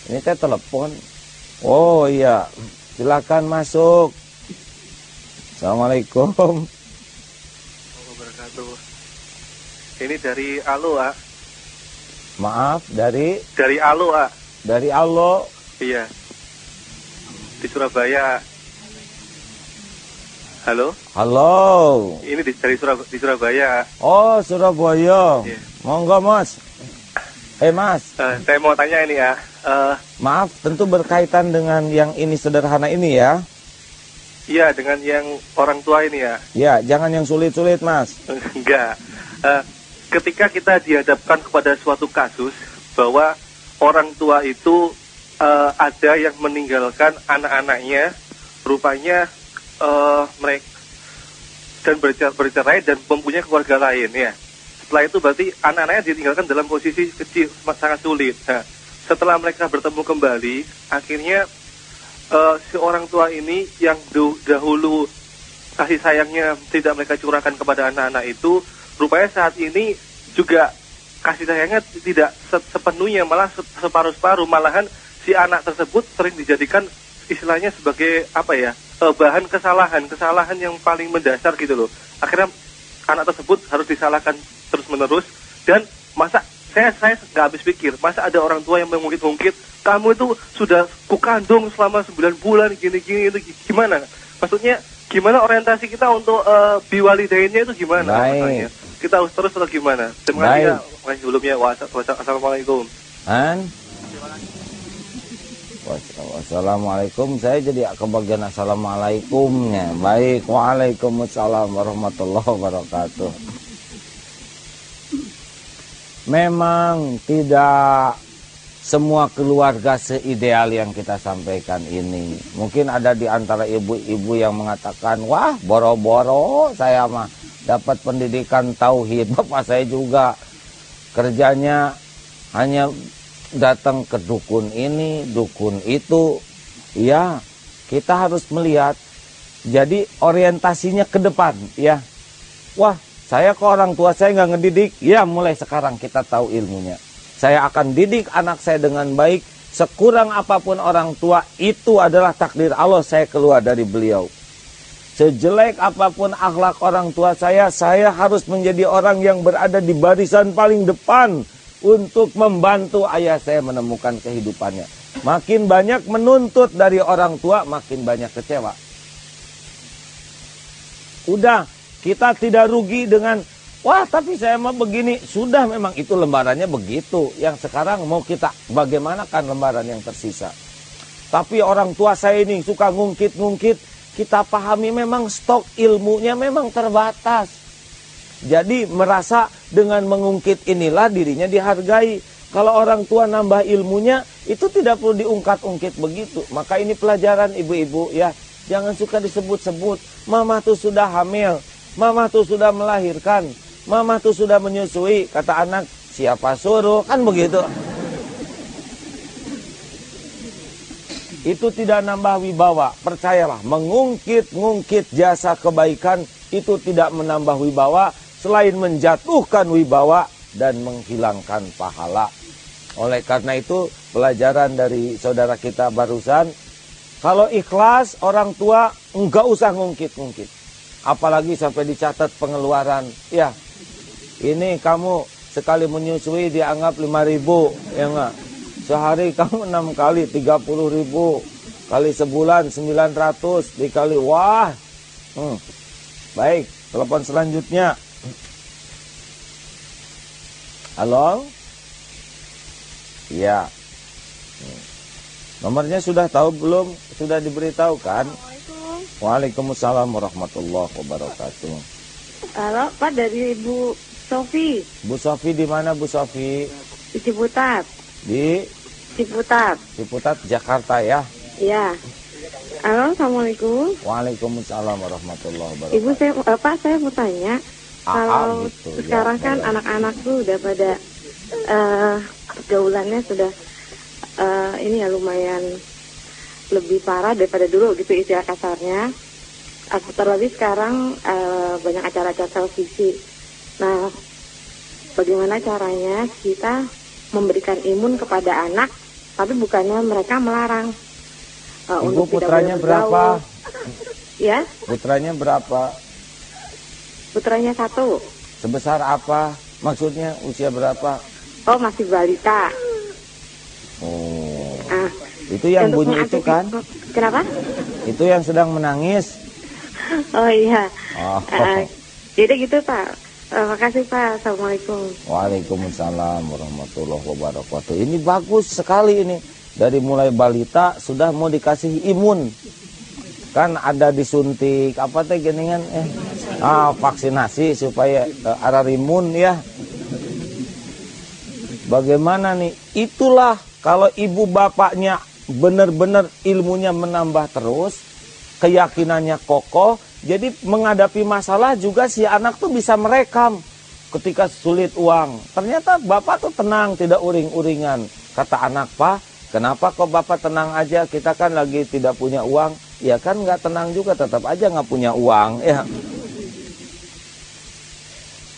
Ini teh telepon. Oh iya, silakan masuk. Assalamualaikum. Wabarakatuh. Ini dari Alo, A. Maaf, dari Alo, A. Dari Allo. Iya. Di Surabaya. Halo? Halo. Ini di Surabaya. Oh, Surabaya. Iya. Monggo, Mas. Mas. Saya mau tanya ini ya. Maaf, tentu berkaitan dengan yang ini sederhana ini ya. Iya, dengan yang orang tua ini ya. Ya, jangan yang sulit-sulit, Mas. Enggak. Ketika kita dihadapkan kepada suatu kasus bahwa orang tua itu ada yang meninggalkan anak-anaknya, rupanya mereka dan bercerai dan mempunyai keluarga lain ya. Setelah itu berarti anak-anaknya ditinggalkan dalam posisi kecil, sangat sulit. Nah, setelah mereka bertemu kembali, akhirnya si orang tua ini yang dahulu kasih sayangnya tidak mereka curahkan kepada anak-anak itu, rupanya saat ini juga kasih sayangnya tidak sepenuhnya, malah separuh-separuh. Malahan si anak tersebut sering dijadikan istilahnya sebagai apa ya, bahan kesalahan yang paling mendasar gitu loh. Akhirnya anak tersebut harus disalahkan terus-menerus. Dan masa saya nggak habis pikir, masa ada orang tua yang mengungkit-ungkit, kamu itu sudah kukandung selama 9 bulan gini-gini, itu gimana? Maksudnya gimana orientasi kita untuk biwalidainnya itu gimana? Maksudnya kita harus terus atau gimana? Terima kasih ya. Makasih sebelumnya. Wassalamualaikum. Wassalamualaikum. Saya jadi kebagian assalamualaikumnya. Baik, waalaikumsalam warahmatullahi wabarakatuh. Memang tidak semua keluarga seideal yang kita sampaikan ini. Mungkin ada di antara ibu-ibu yang mengatakan, wah boro-boro saya mah dapat pendidikan tauhid. Bapak saya juga kerjanya hanya datang ke dukun ini, dukun itu. Ya, kita harus melihat. Jadi orientasinya ke depan, ya. Wah, saya ke orang tua saya nggak ngedidik. Ya, mulai sekarang kita tahu ilmunya. Saya akan didik anak saya dengan baik. Sekurang apapun orang tua, itu adalah takdir Allah, saya keluar dari beliau. Sejelek apapun akhlak orang tua saya harus menjadi orang yang berada di barisan paling depan untuk membantu ayah saya menemukan kehidupannya. Makin banyak menuntut dari orang tua, makin banyak kecewa. Udah, kita tidak rugi dengan, wah tapi saya mah begini. Sudah, memang itu lembarannya begitu. Yang sekarang mau kita bagaimanakan lembaran yang tersisa. Tapi orang tua saya ini suka ngungkit-ngungkit. Kita pahami memang stok ilmunya memang terbatas. Jadi merasa dengan mengungkit inilah dirinya dihargai. Kalau orang tua nambah ilmunya, itu tidak perlu diungkat-ungkit begitu. Maka ini pelajaran ibu-ibu ya. Jangan suka disebut-sebut. Mama tuh sudah hamil. Mama tuh sudah melahirkan. Mama tuh sudah menyusui. Kata anak, siapa suruh? Kan begitu. Itu tidak nambah wibawa. Percayalah, mengungkit-ngungkit jasa kebaikan itu tidak menambah wibawa. Selain menjatuhkan wibawa dan menghilangkan pahala. Oleh karena itu, pelajaran dari saudara kita barusan, kalau ikhlas orang tua enggak usah ngungkit-ngungkit. Apalagi sampai dicatat pengeluaran. Ya, ini kamu sekali menyusui dianggap 5.000, ya enggak? Sehari kamu 6 kali 30.000, kali sebulan 900, dikali wah. Baik, telepon selanjutnya. Halo? Ya. Nomornya sudah tahu belum? Sudah diberitahu kan? Assalamualaikum. Waalaikumsalam warahmatullahi wabarakatuh. Halo, Pak, dari Bu Sofi. Bu Sofi di mana Bu Sofi? Di Ciputat. Di Ciputat. Ciputat, Jakarta ya? Iya. Halo, Assalamualaikum. Waalaikumsalam warahmatullahi wabarakatuh. Ibu, saya mau tanya. Kalau gitu, sekarang ya, kan anak-anak tuh udah pada pergaulannya sudah ini ya lumayan lebih parah daripada dulu gitu istilah kasarnya. Terlebih sekarang banyak acara-acara televisi. Nah, bagaimana caranya kita memberikan imun kepada anak tapi bukannya mereka melarang Ibu untuk tidak putranya boleh berapa? bergaul. Ya, Putranya berapa? putranya 1. Sebesar apa? Maksudnya usia berapa? Oh, masih balita. Oh, Ah, itu yang untuk bunyi itu kan? Kenapa? Itu yang sedang menangis. Oh iya. Oh. Jadi gitu Pak. Makasih Pak. Assalamualaikum. Waalaikumsalam warahmatullahi wabarakatuh. Ini bagus sekali ini. Dari mulai balita sudah mau dikasih imun. Kan ada disuntik apa teh geningan vaksinasi supaya ararimun ya. Bagaimana nih? Itulah kalau ibu bapaknya benar-benar ilmunya menambah terus, keyakinannya kokoh, jadi menghadapi masalah juga si anak tuh bisa merekam ketika sulit uang. Ternyata bapak tuh tenang, tidak uring-uringan. Kata anak, Pak, kenapa kok bapak tenang aja? Kita kan lagi tidak punya uang. Ya kan nggak tenang juga, tetap aja nggak punya uang. Ya.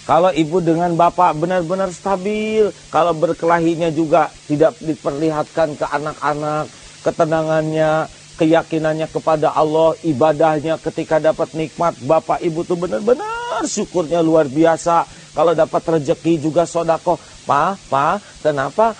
Kalau ibu dengan bapak benar-benar stabil, kalau berkelahinya juga tidak diperlihatkan ke anak-anak, ketenangannya, keyakinannya kepada Allah, ibadahnya ketika dapat nikmat, bapak ibu tuh benar-benar syukurnya luar biasa. Kalau dapat rezeki juga sodako. Pak, kenapa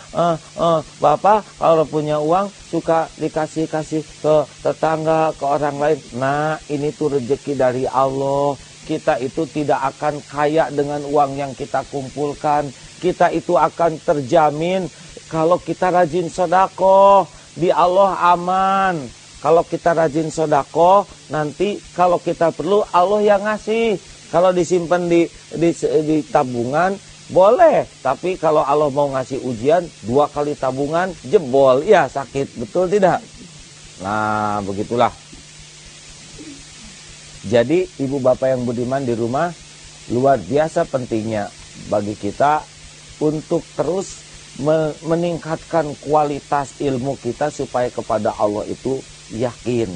bapak kalau punya uang suka dikasih-kasih ke tetangga, ke orang lain? Nah, ini tuh rezeki dari Allah. Kita itu tidak akan kaya dengan uang yang kita kumpulkan. Kita itu akan terjamin kalau kita rajin sodako. Di Allah aman. Kalau kita rajin sodako, nanti kalau kita perlu Allah yang ngasih. Kalau disimpan di tabungan, boleh. Tapi kalau Allah mau ngasih ujian, 2 kali tabungan, jebol. Ya sakit, betul tidak? Nah, begitulah. Jadi ibu bapak yang budiman di rumah luar biasa pentingnya bagi kita untuk terus meningkatkan kualitas ilmu kita supaya kepada Allah itu yakin.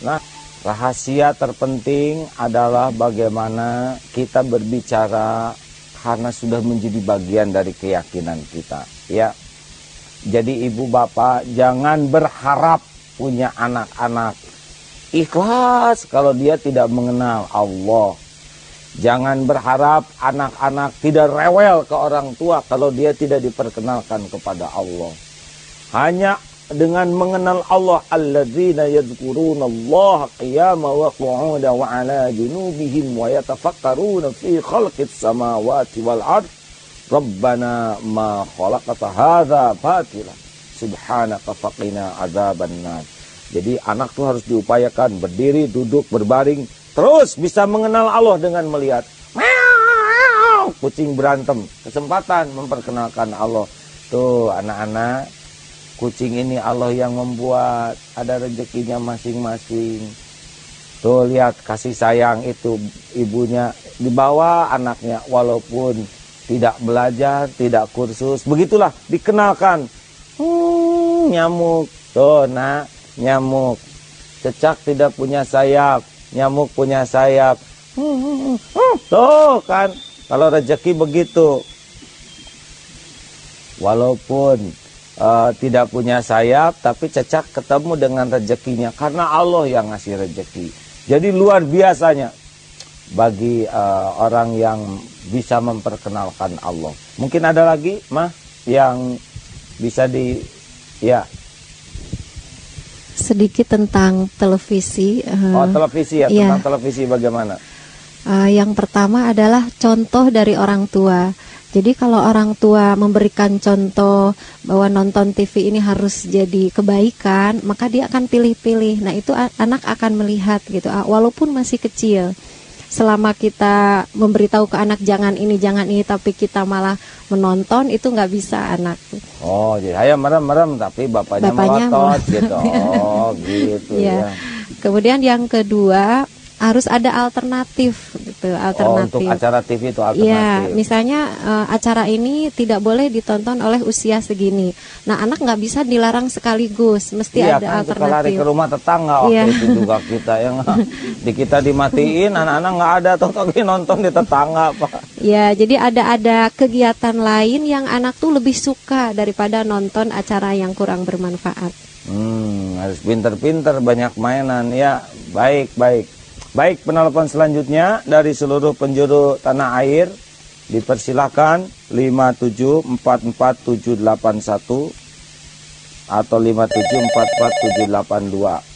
Nah, rahasia terpenting adalah bagaimana kita berbicara karena sudah menjadi bagian dari keyakinan kita, ya. Jadi ibu bapak jangan berharap punya anak-anak ikhlas kalau dia tidak mengenal Allah. Jangan berharap anak-anak tidak rewel ke orang tua kalau dia tidak diperkenalkan kepada Allah. Hanya dengan mengenal Allah, alladzina yadhkurunallaha qiyaman wa qu'udan wa 'ala junubihim wa yatafakkaruna fi khalqis samawati wal ard. Rabbana ma khalaqta hadza batila subhanaka faqina adzabannar. Jadi anak tuh harus diupayakan berdiri, duduk, berbaring, terus bisa mengenal Allah dengan melihat kucing berantem. Kesempatan memperkenalkan Allah. Tuh anak-anak, kucing ini Allah yang membuat, ada rezekinya masing-masing. Tuh lihat kasih sayang itu ibunya dibawa anaknya walaupun tidak belajar, tidak kursus. Begitulah dikenalkan. Nyamuk. Tuh nak. Nyamuk, cecak tidak punya sayap, nyamuk punya sayap. Tuh kan, kalau rezeki begitu. Walaupun tidak punya sayap, tapi cecak ketemu dengan rezekinya karena Allah yang ngasih rezeki. Jadi luar biasanya bagi orang yang bisa memperkenalkan Allah. Mungkin ada lagi, Mah, yang bisa ya. Sedikit tentang televisi. Televisi ya, tentang televisi bagaimana? Yang pertama adalah contoh dari orang tua. Jadi kalau orang tua memberikan contoh bahwa nonton TV ini harus jadi kebaikan, maka dia akan pilih-pilih. Nah itu anak akan melihat gitu, walaupun masih kecil. Selama kita memberitahu ke anak jangan ini, tapi kita malah menonton, itu nggak bisa anak. Oh, jadi ayah merem-merem tapi bapaknya melotot gitu. Oh, gitu ya. Kemudian yang kedua, harus ada alternatif gitu, alternatif. Oh, untuk acara TV itu alternatif. Ya, misalnya acara ini tidak boleh ditonton oleh usia segini. Nah, anak nggak bisa dilarang sekaligus, mesti ada kan, alternatif. Lari ke rumah tetangga waktu itu juga kita yang kita dimatiin, anak-anak nggak ada, toh nonton di tetangga, Pak. Ya, jadi ada kegiatan lain yang anak tuh lebih suka daripada nonton acara yang kurang bermanfaat. Harus pinter-pinter, banyak mainan. Ya, baik. Baik, penelpon selanjutnya dari seluruh penjuru tanah air. Dipersilakan 57447781 atau 57447782.